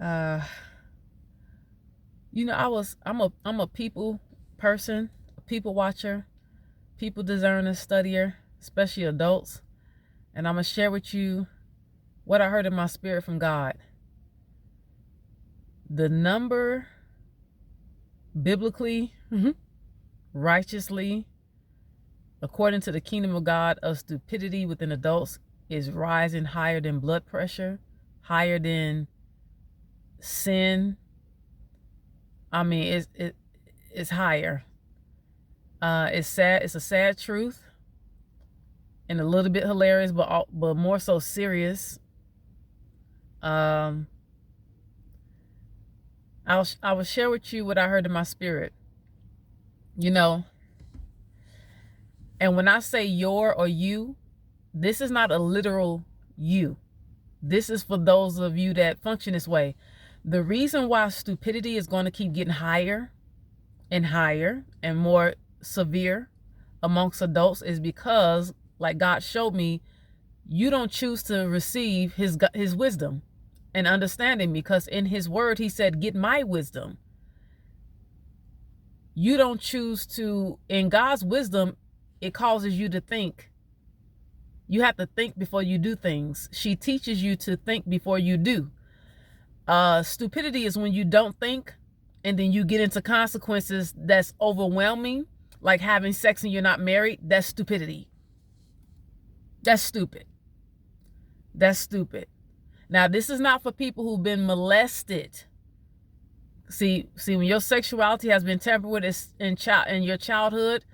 Uh, I'm a people person, a people watcher, people discerner, studier, especially adults. And I'm going to share with you what I heard in my spirit from God. The number biblically, righteously, according to the kingdom of God, of stupidity within adults is rising higher than blood pressure, higher than sin. I mean, it's higher. It's sad. It's a sad truth, and a little bit hilarious, but more so serious. I will share with you what I heard in my spirit. You know, and when I say your or you, this is not a literal you. This is for those of you that function this way. The reason why stupidity is going to keep getting higher and higher and more severe amongst adults is because, like God showed me, you don't choose to receive his wisdom and understanding, because in his word he said, get my wisdom. You don't choose to. In God's wisdom, it causes you to think. You have to think before you do things. She teaches you to think before you do. Stupidity is when you don't think and then you get into consequences that's overwhelming, like having sex and you're not married. That's stupidity. That's stupid. That's stupid. Now, this is not for people who've been molested. See, when your sexuality has been tampered with in your childhood,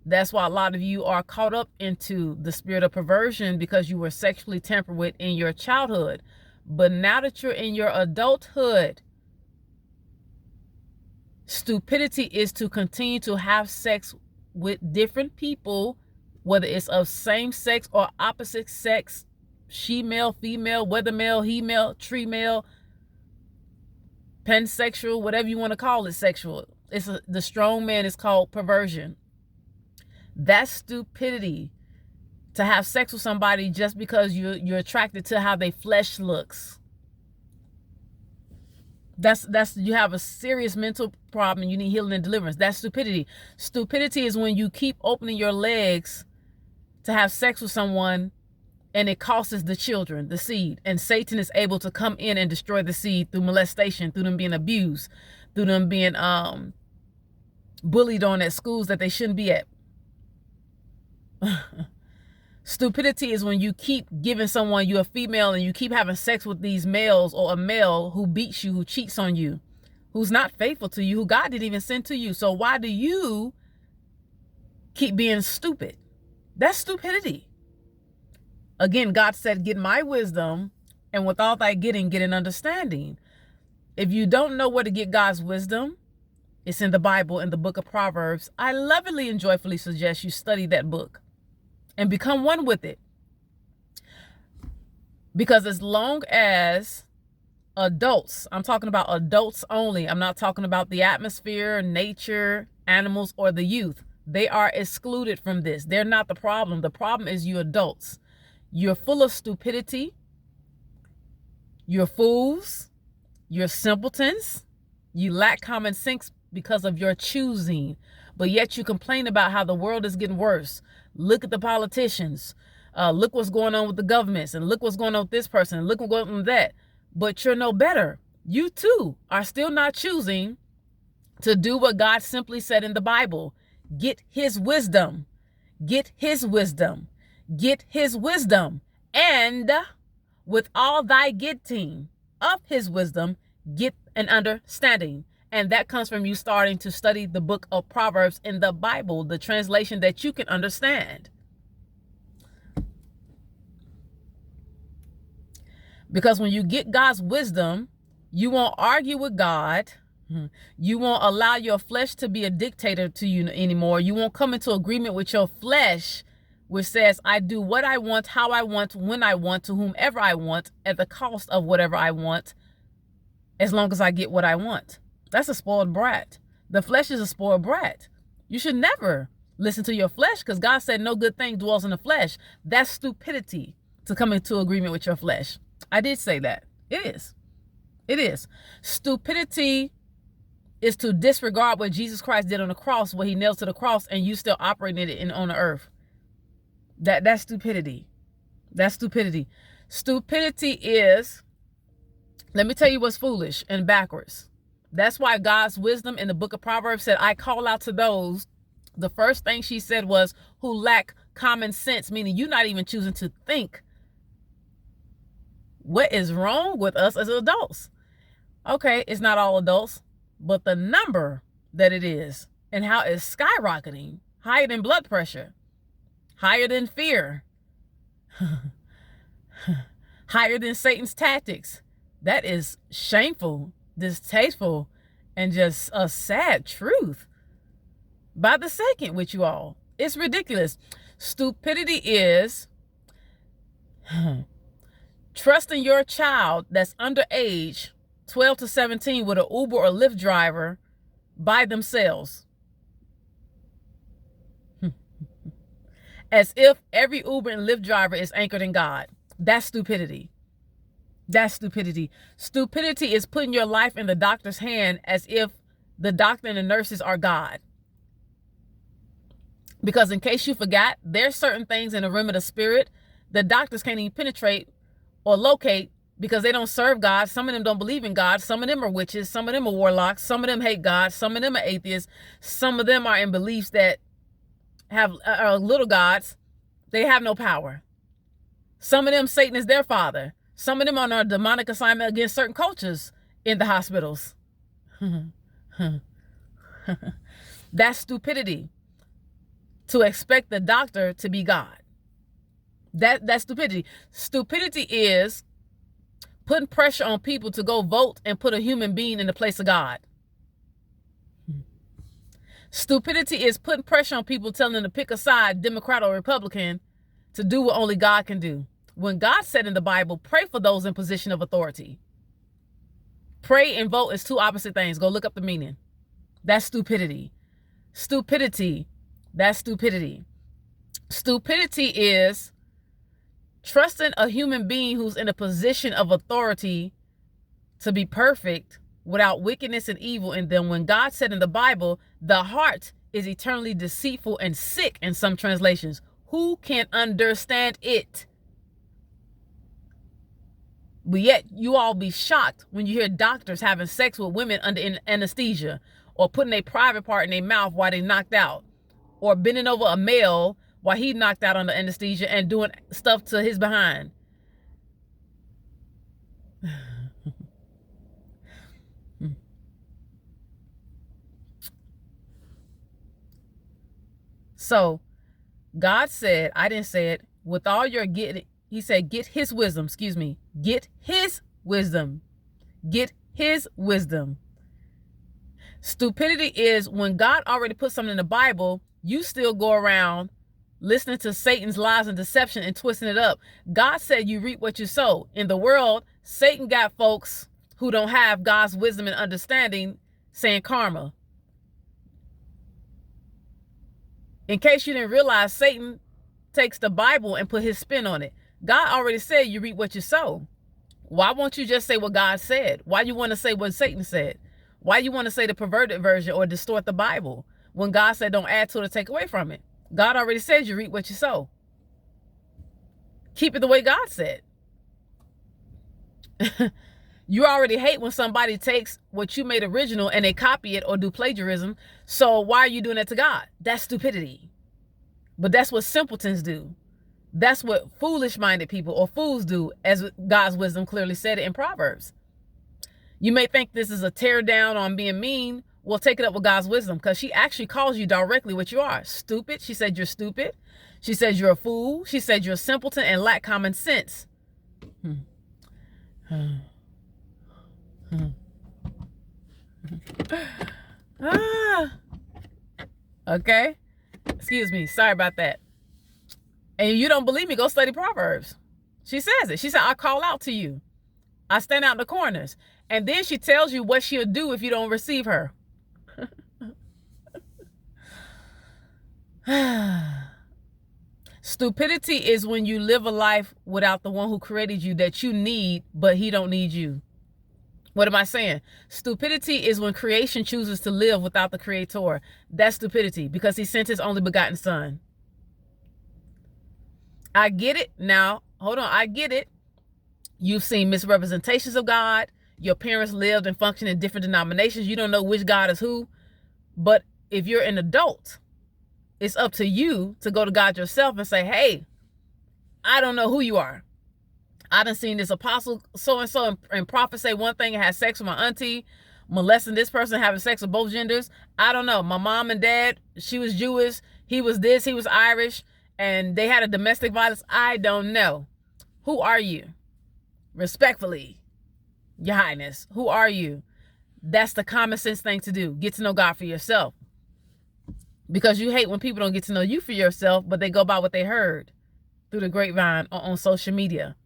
that's why a lot of you are caught up into the spirit of perversion, because you were sexually tampered with in your childhood. But now that you're in your adulthood, stupidity is to continue to have sex with different people, whether it's of same sex or opposite sex, she-male, female, whether male, he-male, tree-male, pansexual, whatever you want to call it, sexual. The strong man is called perversion. That's stupidity, to have sex with somebody just because you're attracted to how their flesh looks. That's you have a serious mental problem and you need healing and deliverance. That's stupidity. Stupidity is when you keep opening your legs to have sex with someone and it causes the children, the seed, and Satan is able to come in and destroy the seed through molestation, through them being abused, through them being bullied on at schools that they shouldn't be at. Stupidity is when you keep giving someone, you're a female, and you keep having sex with these males, or a male who beats you, who cheats on you, who's not faithful to you, who God didn't even send to you. So why do you keep being stupid? That's stupidity. Again, God said, get my wisdom, and with all thy getting, get an understanding. If you don't know where to get God's wisdom, it's in the Bible, in the book of Proverbs. I lovingly and joyfully suggest you study that book and become one with it. Because as long as adults, I'm talking about adults only, I'm not talking about the atmosphere, nature, animals, or the youth. They are excluded from this. They're not the problem. The problem is you adults. You're full of stupidity. You're fools. You're simpletons. You lack common sense because of your choosing. But yet you complain about how the world is getting worse. Look at the politicians. Look what's going on with the governments, and look what's going on with this person, and look what's going on with that. But you're no better. You too are still not choosing to do what God simply said in the Bible. Get his wisdom. Get his wisdom. Get his wisdom. And with all thy getting of his wisdom, get an understanding. And that comes from you starting to study the book of Proverbs in the Bible, the translation that you can understand. Because when you get God's wisdom, you won't argue with God. You won't allow your flesh to be a dictator to you anymore. You won't come into agreement with your flesh, which says, I do what I want, how I want, when I want, to whomever I want, at the cost of whatever I want, as long as I get what I want. That's a spoiled brat. The flesh is a spoiled brat. You should never listen to your flesh, because God said no good thing dwells in the flesh. That's stupidity, to come into agreement with your flesh. I did say that. It is. It is. Stupidity is to disregard what Jesus Christ did on the cross, what he nailed to the cross, and you still operating it on the earth. That's stupidity. That's stupidity. Stupidity is, let me tell you what's foolish and backwards. That's why God's wisdom in the book of Proverbs said, I call out to those. The first thing she said was, who lack common sense, meaning you're not even choosing to think. What is wrong with us as adults? Okay, it's not all adults, but the number that it is and how it's skyrocketing, higher than blood pressure, higher than fear, higher than Satan's tactics. That is shameful, distasteful, and just a sad truth. By the second with you all, it's ridiculous. Stupidity is trusting your child that's underage, 12 to 17, with an Uber or Lyft driver by themselves. As if every Uber and Lyft driver is anchored in God. That's stupidity. That's stupidity. Stupidity is putting your life in the doctor's hand as if the doctor and the nurses are God. Because in case you forgot, there's certain things in the realm of the spirit the doctors can't even penetrate or locate because they don't serve God. Some of them don't believe in God. Some of them are witches. Some of them are warlocks. Some of them hate God. Some of them are atheists. Some of them are in beliefs that have little gods. They have no power. Some of them, Satan is their father. Some of them are on a demonic assignment against certain cultures in the hospitals. That's stupidity. To expect the doctor to be God. That's stupidity. Stupidity is putting pressure on people to go vote and put a human being in the place of God. Stupidity is putting pressure on people, telling them to pick a side, Democrat or Republican, to do what only God can do. When God said in the Bible, pray for those in position of authority. Pray and vote is two opposite things. Go look up the meaning. That's stupidity. Stupidity. That's stupidity. Stupidity is trusting a human being who's in a position of authority to be perfect without wickedness and evil in them. When God said in the Bible, the heart is eternally deceitful and sick in some translations. Who can understand it? But yet you all be shocked when you hear doctors having sex with women under anesthesia, or putting a private part in their mouth while they knocked out, or bending over a male while he knocked out under anesthesia and doing stuff to his behind. So God said, I didn't say it, with all your getting, he said, get his wisdom, get his wisdom, get his wisdom. Stupidity is when God already put something in the Bible, you still go around listening to Satan's lies and deception and twisting it up. God said you reap what you sow. In the world, Satan got folks who don't have God's wisdom and understanding saying karma. In case you didn't realize, Satan takes the Bible and put his spin on it. God already said you reap what you sow. Why won't you just say what God said? Why you want to say what Satan said? Why you want to say the perverted version or distort the Bible when God said don't add to it or take away from it? God already said you reap what you sow. Keep it the way God said. You already hate when somebody takes what you made original and they copy it or do plagiarism. So why are you doing that to God? That's stupidity. But that's what simpletons do. That's what foolish-minded people or fools do, as God's wisdom clearly said it in Proverbs. You may think this is a tear down on being mean. Well, take it up with God's wisdom, because she actually calls you directly what you are. Stupid. She said you're stupid. She said you're a fool. She said you're a simpleton and lack common sense. Okay. Excuse me. Sorry about that. And you don't believe me, go study Proverbs. She says it. She said, I call out to you. I stand out in the corners. And then she tells you what she'll do if you don't receive her. Stupidity is when you live a life without the one who created you that you need, but he don't need you. What am I saying? Stupidity is when creation chooses to live without the creator. That's stupidity, because he sent his only begotten son. I get it. Now, hold on. I get it. You've seen misrepresentations of God. Your parents lived and functioned in different denominations. You don't know which God is who. But if you're an adult, it's up to you to go to God yourself and say, hey, I don't know who you are. I done seen this apostle so-and-so and prophet say one thing and had sex with my auntie, molesting this person, having sex with both genders. I don't know. My mom and dad, she was Jewish. He was this, he was Irish, and they had a domestic violence. I don't know. Who are you? Respectfully, Your Highness, who are you? That's the common sense thing to do. Get to know God for yourself. Because you hate when people don't get to know you for yourself, but they go by what they heard through the grapevine or on social media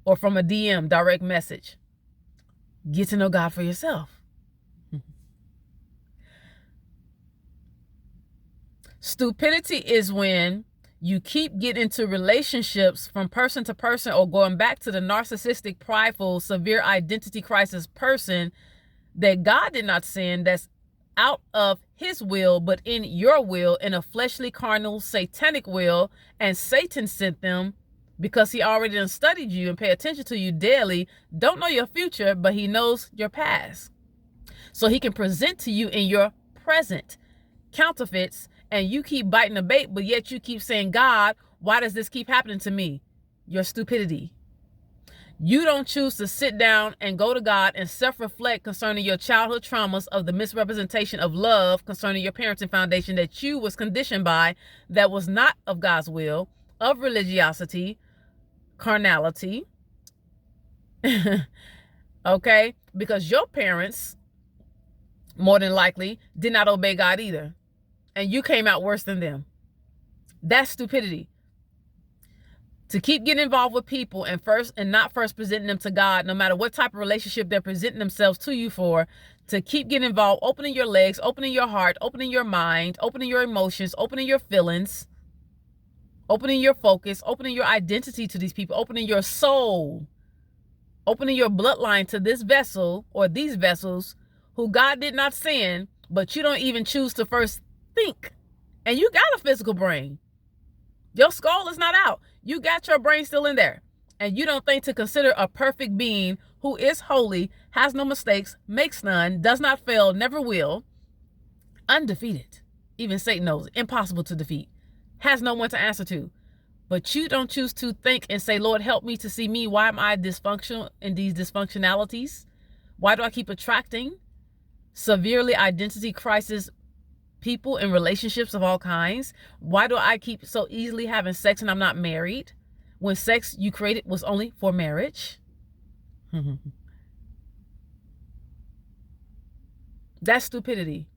or from a DM, direct message. Get to know God for yourself. Stupidity is when you keep getting into relationships from person to person or going back to the narcissistic, prideful, severe identity crisis person that God did not send, that's out of his will, but in your will, in a fleshly, carnal, satanic will, and Satan sent them because he already done studied you and pay attention to you daily, don't know your future, but he knows your past. So he can present to you in your present counterfeits, and you keep biting the bait, but yet you keep saying, God, why does this keep happening to me? Your stupidity. You don't choose to sit down and go to God and self-reflect concerning your childhood traumas of the misrepresentation of love concerning your parenting foundation that you was conditioned by, that was not of God's will, of religiosity, carnality. Okay? Because your parents, more than likely, did not obey God either. And you came out worse than them. That's stupidity. To keep getting involved with people and not first presenting them to God, no matter what type of relationship they're presenting themselves to you for, to keep getting involved, opening your legs, opening your heart, opening your mind, opening your emotions, opening your feelings, opening your focus, opening your identity to these people, opening your soul, opening your bloodline to this vessel or these vessels who God did not send, but you don't even choose to first think. And you got a physical brain. Your skull is not out. You got your brain still in there. And you don't think to consider a perfect being who is holy, has no mistakes, makes none, does not fail, never will, undefeated. Even Satan knows it. Impossible to defeat. Has no one to answer to. But you don't choose to think and say, Lord, help me to see me. Why am I dysfunctional in these dysfunctionalities? Why do I keep attracting severely identity crisis people in relationships of all kinds? Why do I keep so easily having sex and I'm not married, when sex you created was only for marriage? That's stupidity.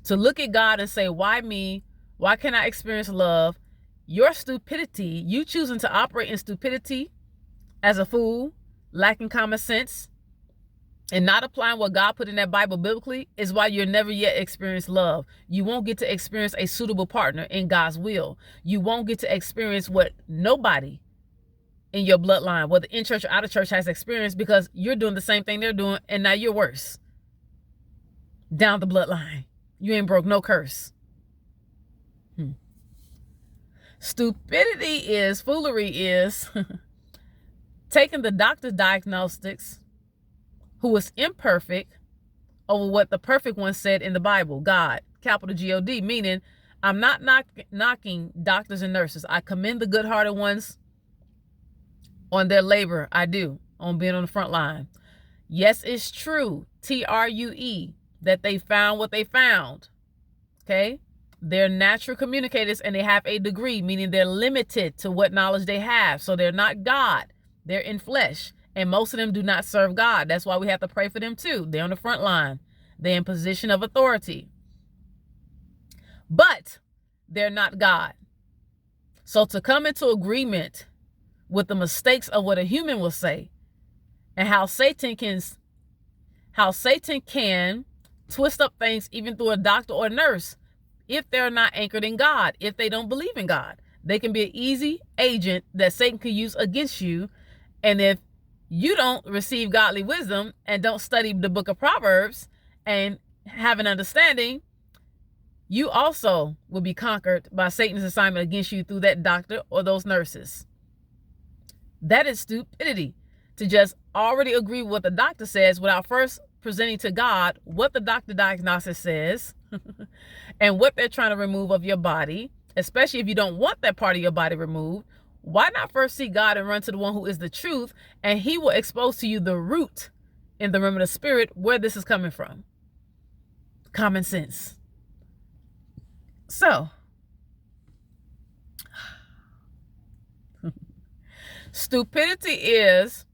To look at God and say, why me? Why can't I experience love? Your stupidity, you choosing to operate in stupidity as a fool, lacking common sense, and not applying what God put in that Bible biblically, is why you'll never yet experience love. You won't get to experience a suitable partner in God's will. You won't get to experience what nobody in your bloodline, whether in church or out of church, has experienced, because you're doing the same thing they're doing, and now you're worse. Down the bloodline. You ain't broke no curse. Stupidity is, foolery is taking the doctor's diagnostics, who was imperfect, over what the perfect one said in the Bible, God, capital G-O-D, meaning I'm not knocking doctors and nurses. I commend the good-hearted ones on their labor. I do, on being on the front line. Yes, it's true, T-R-U-E, that they found what they found, okay? They're natural communicators and they have a degree, meaning they're limited to what knowledge they have. So they're not God. They're in flesh. And most of them do not serve God. That's why we have to pray for them too. They're on the front line. They're in position of authority. But they're not God. So to come into agreement with the mistakes of what a human will say, and how Satan can twist up things even through a doctor or a nurse, if they're not anchored in God, if they don't believe in God. They can be an easy agent that Satan can use against you. And if you don't receive godly wisdom and don't study the book of Proverbs and have an understanding, you also will be conquered by Satan's assignment against you through that doctor or those nurses. That is stupidity, to just already agree with what the doctor says without first presenting to God what the doctor diagnosis says and what they're trying to remove of your body, especially if you don't want that part of your body removed. Why not first seek God and run to the one who is the truth, and he will expose to you the root in the realm of the spirit where this is coming from. Common sense. So, stupidity is,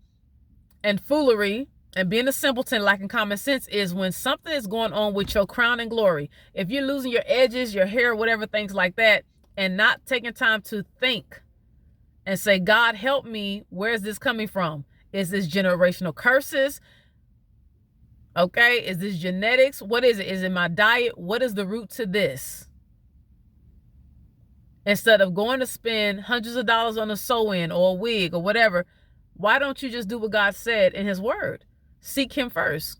and foolery and being a simpleton lacking common sense is when something is going on with your crown and glory. If you're losing your edges, your hair, whatever, things like that, and not taking time to think and say, God, help me. Where is this coming from? Is this generational curses? Okay. Is this genetics? What is it? Is it my diet? What is the root to this? Instead of going to spend hundreds of dollars on a sew-in or a wig or whatever, why don't you just do what God said in his word? Seek him first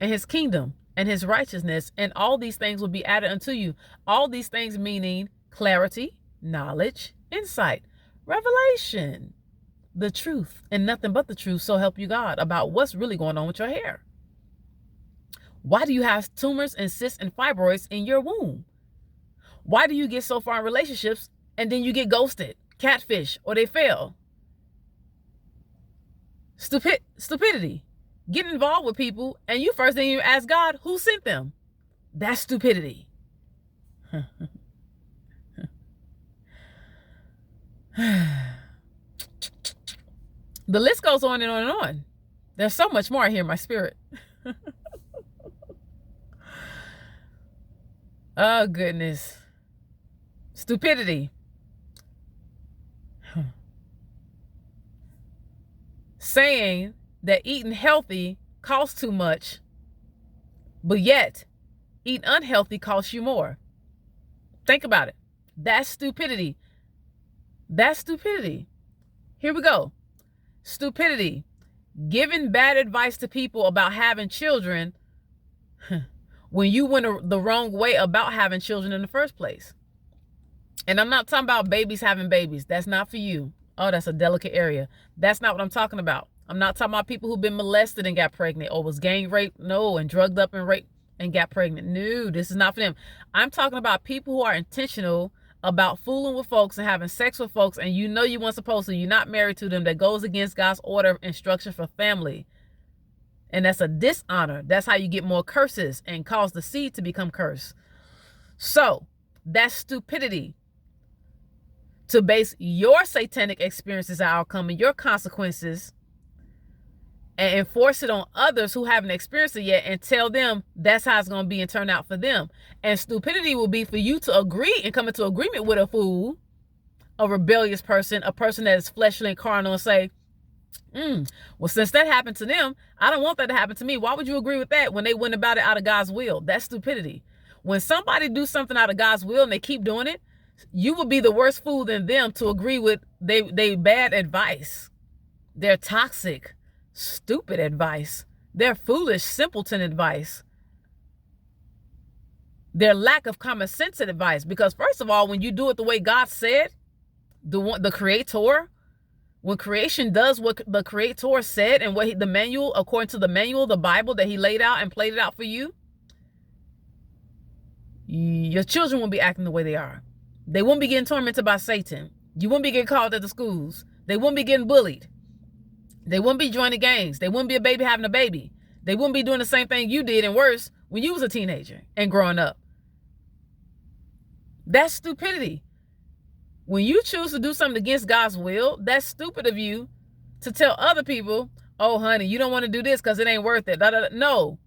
and his kingdom and his righteousness, and all these things will be added unto you. All these things meaning clarity, knowledge, insight, revelation, the truth, and nothing but the truth, so help you God, about what's really going on with your hair. Why do you have tumors and cysts and fibroids in your womb? Why do you get so far in relationships and then you get ghosted, catfish, or they fail? Stupidity. Get involved with people and you first didn't even ask God who sent them. That's stupidity. The list goes on and on and on. There's so much more here in my spirit. Oh, goodness. Stupidity. Saying that eating healthy costs too much, but yet eating unhealthy costs you more. Think about it. That's stupidity. That's stupidity. Here we go. Stupidity. Giving bad advice to people about having children when you went the wrong way about having children in the first place. And I'm not talking about babies having babies. That's not for you. Oh, that's a delicate area. That's not what I'm talking about. I'm not talking about people who've been molested and got pregnant or was gang raped. No, and drugged up and raped and got pregnant. No, this is not for them. I'm talking about people who are intentional about fooling with folks and having sex with folks, and you know you weren't supposed to. You're not married to them. That goes against God's order and structure for family. And that's a dishonor. That's how you get more curses and cause the seed to become cursed. So that's stupidity. To base your satanic experiences outcome and your consequences and enforce it on others who haven't experienced it yet and tell them that's how it's going to be and turn out for them. And stupidity will be for you to agree and come into agreement with a fool, a rebellious person, a person that is fleshly and carnal, and say, well, since that happened to them, I don't want that to happen to me. Why would you agree with that when they went about it out of God's will? That's stupidity. When somebody do something out of God's will and they keep doing it, you would be the worse fool than them to agree with they bad advice. Their toxic, stupid advice. Their foolish, simpleton advice. Their lack of common sense advice. Because first of all, when you do it the way God said, the creator, when creation does what the creator said and what the manual, according to the manual, the Bible that he laid out and played it out for you, your children won't be acting the way they are. They won't be getting tormented by Satan. You won't be getting called at the schools. They won't be getting bullied. They won't be joining gangs. They won't be a baby having a baby. They won't be doing the same thing you did and worse when you was a teenager and growing up. That's stupidity. When you choose to do something against God's will, that's stupid of you to tell other people, oh, honey, you don't want to do this because it ain't worth it. No.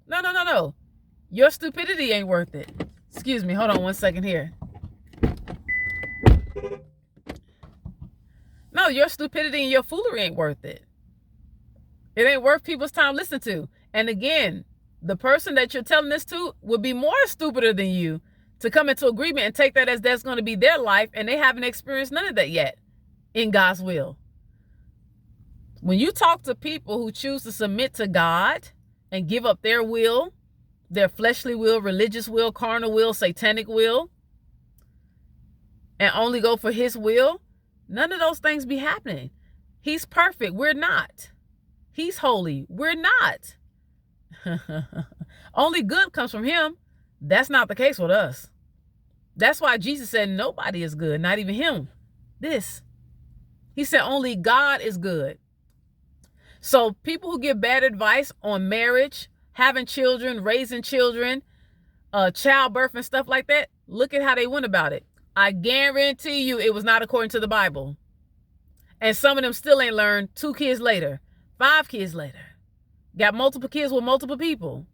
No. Your stupidity ain't worth it. Excuse me. Hold on 1 second here. No, your stupidity and your foolery ain't worth it. It ain't worth people's time listening to. And again, the person that you're telling this to would be more stupider than you to come into agreement and take that as that's going to be their life, and they haven't experienced none of that yet in God's will. When you talk to people who choose to submit to God and give up their will, their fleshly will, religious will, carnal will, satanic will, and only go for his will, none of those things be happening. He's perfect. We're not. He's holy. We're not. Only good comes from him. That's not the case with us. That's why Jesus said nobody is good, not even him. He said only God is good. So people who give bad advice on marriage, having children, raising children, childbirth and stuff like that, look at how they went about it. I guarantee you it was not according to the Bible. And some of them still ain't learned 2 kids later, 5 kids later. Got multiple kids with multiple people.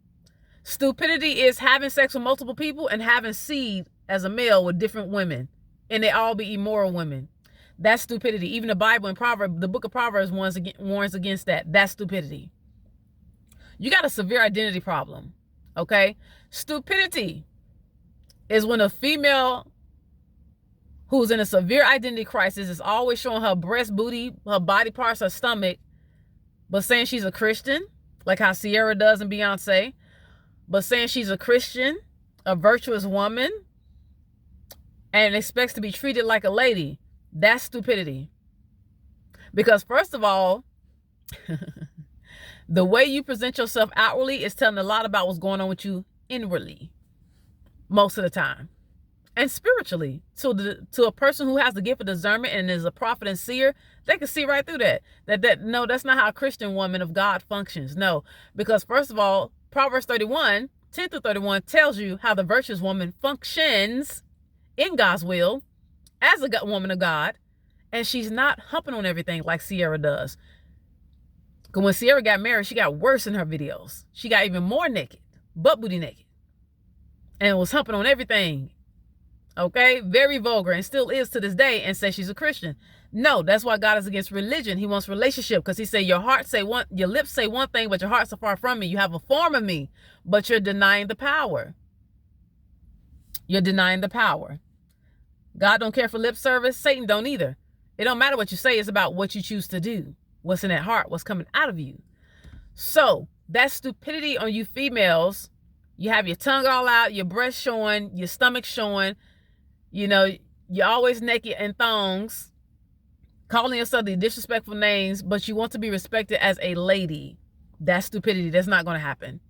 Stupidity is having sex with multiple people and having seed as a male with different women. And they all be immoral women. That's stupidity. Even the Bible in Proverbs, the book of Proverbs warns against that. That's stupidity. You got a severe identity problem. Okay? Stupidity is when a female who's in a severe identity crisis is always showing her breast, booty, her body parts, her stomach, but saying she's a Christian, like how Sierra does and Beyonce, but saying she's a Christian, a virtuous woman, and expects to be treated like a lady. That's stupidity. Because first of all, the way you present yourself outwardly is telling a lot about what's going on with you inwardly, most of the time. And spiritually, to a person who has the gift of discernment and is a prophet and seer, they can see right through that. No, that's not how a Christian woman of God functions. No, because first of all, Proverbs 31, 10 through 31 tells you how the virtuous woman functions in God's will as a woman of God. And she's not humping on everything like Sierra does. Because when Sierra got married, she got worse in her videos. She got even more naked, butt booty naked, and was humping on everything. Okay, very vulgar, and still is to this day, and says she's a Christian. No, that's why God is against religion. He wants relationship, because he said your lips say one thing, but your heart's so far from me. You have a form of me, but you're denying the power. You're denying the power. God don't care for lip service. Satan don't either. It don't matter what you say. It's about what you choose to do. What's in that heart, what's coming out of you. So that's stupidity on you females. You have your tongue all out, your breast showing, your stomach showing. You know, you're always naked in thongs, calling yourself the disrespectful names, but you want to be respected as a lady. That's stupidity. That's not going to happen.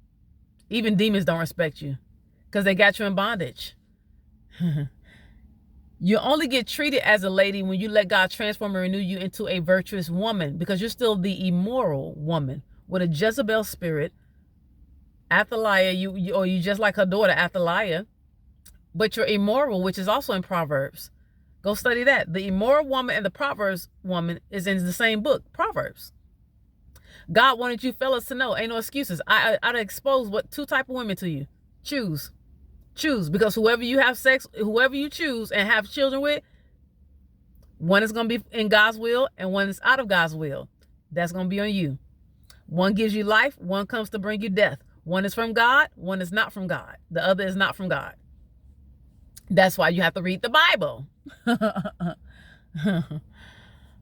Even demons don't respect you because they got you in bondage. You only get treated as a lady when you let God transform and renew you into a virtuous woman, because you're still the immoral woman with a Jezebel spirit. Athaliah, you just like her daughter, Athaliah. But you're immoral, which is also in Proverbs. Go study that. The immoral woman and the Proverbs woman is in the same book, Proverbs. God wanted you fellas to know, ain't no excuses. I'd expose 2 type of women to you. Choose. Because whoever you have sex, whoever you choose and have children with, one is going to be in God's will and one is out of God's will. That's going to be on you. One gives you life, one comes to bring you death. One is from God, one is not from God. The other is not from God. That's why you have to read the Bible.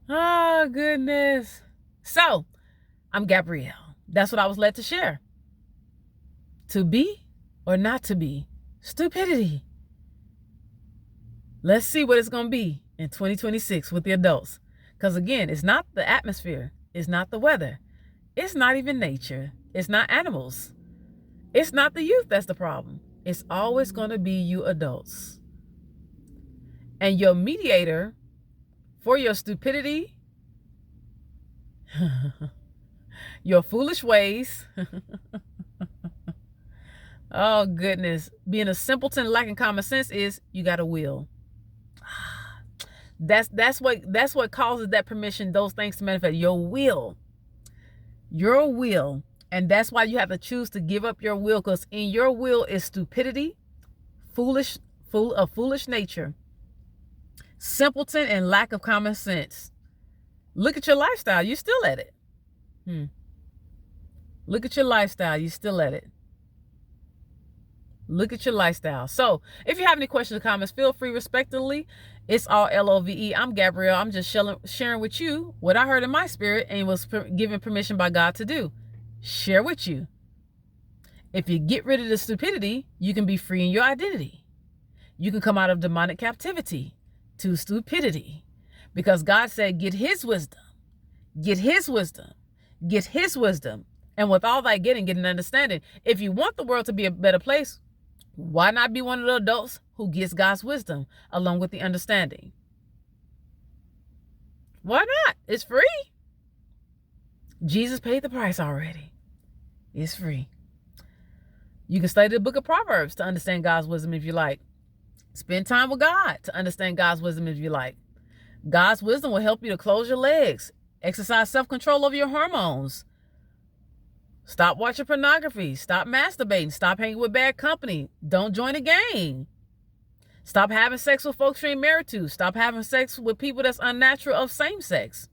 Oh, goodness. So, I'm Gabrielle. That's what I was led to share. To be or not to be. Stupidity. Let's see what it's going to be in 2026 with the adults. Because again, it's not the atmosphere. It's not the weather. It's not even nature. It's not animals. It's not the youth that's the problem. It's always going to be you adults. And your mediator for your stupidity, your foolish ways, oh goodness, being a simpleton lacking common sense is you got a will. That's what causes that permission, those things to manifest. Your will. And that's why you have to choose to give up your will, because in your will is stupidity, foolish nature, simpleton, and lack of common sense. Look at your lifestyle. You're still at it. Look at your lifestyle. You're still at it. Look at your lifestyle. So if you have any questions or comments, feel free respectively. It's all LOVE. I'm Gabrielle. I'm just sharing with you what I heard in my spirit and was given permission by God to do. Share with you. If you get rid of the stupidity, you can be free in your identity. You can come out of demonic captivity to stupidity. Because God said, get his wisdom. Get his wisdom. Get his wisdom. And with all that getting, get an understanding. If you want the world to be a better place, why not be one of the adults who gets God's wisdom along with the understanding? Why not? It's free. Jesus paid the price already. It's free. You can study the book of Proverbs to understand God's wisdom if you like. Spend time with God to understand God's wisdom if you like. God's wisdom will help you to close your legs, exercise self-control over your hormones. Stop watching pornography. Stop masturbating. Stop hanging with bad company. Don't join a gang. Stop having sex with folks you ain't married to. Stop having sex with people that's unnatural of same sex.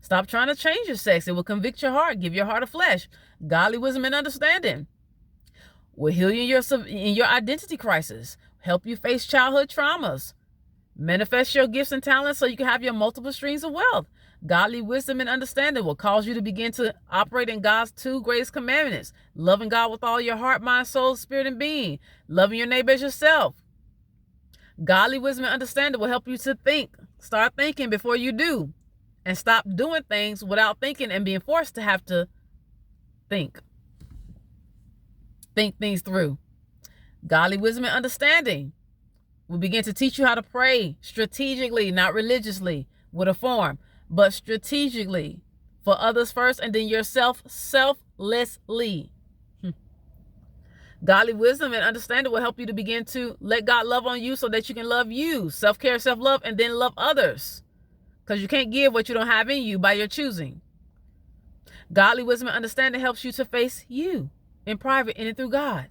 Stop trying to change your sex. It will convict your heart, give your heart a flesh. Godly wisdom and understanding will heal you in your identity crisis, help you face childhood traumas, manifest your gifts and talents so you can have your multiple streams of wealth. Godly wisdom and understanding will cause you to begin to operate in God's 2 greatest commandments: loving God with all your heart, mind, soul, spirit, and being, loving your neighbor as yourself. Godly wisdom and understanding will help you to think. Start thinking before you do, and stop doing things without thinking and being forced to have to think. Think things through. Godly wisdom and understanding will begin to teach you how to pray strategically, not religiously, with a form, but strategically, for others first and then yourself selflessly. Godly wisdom and understanding will help you to begin to let God love on you so that you can love you. Self-care, self-love, and then love others. Because you can't give what you don't have in you by your choosing. Godly wisdom and understanding helps you to face you in private and through God.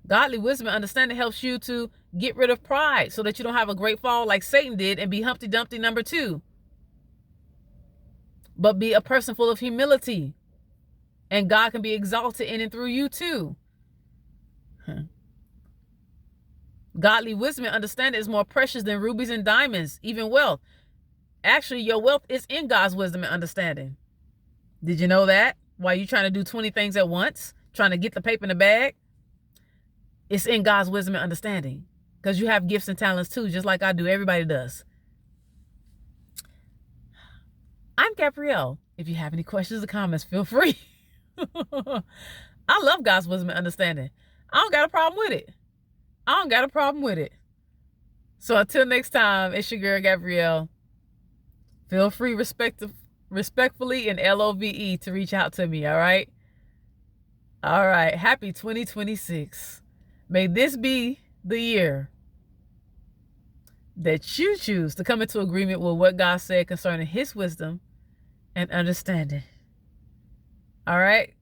Godly wisdom and understanding helps you to get rid of pride so that you don't have a great fall like Satan did and be Humpty Dumpty number 2. But be a person full of humility. And God can be exalted in and through you too. Godly wisdom and understanding is more precious than rubies and diamonds, even wealth. Actually, your wealth is in God's wisdom and understanding. Did you know that? While you're trying to do 20 things at once, trying to get the paper in the bag, it's in God's wisdom and understanding. Because you have gifts and talents too, just like I do. Everybody does. I'm Gabrielle. If you have any questions or comments, feel free. I love God's wisdom and understanding. I don't got a problem with it. I don't got a problem with it. So until next time, it's your girl Gabrielle. Feel free respectfully and LOVE to reach out to me, all right? All right. Happy 2026. May this be the year that you choose to come into agreement with what God said concerning his wisdom and understanding. All right?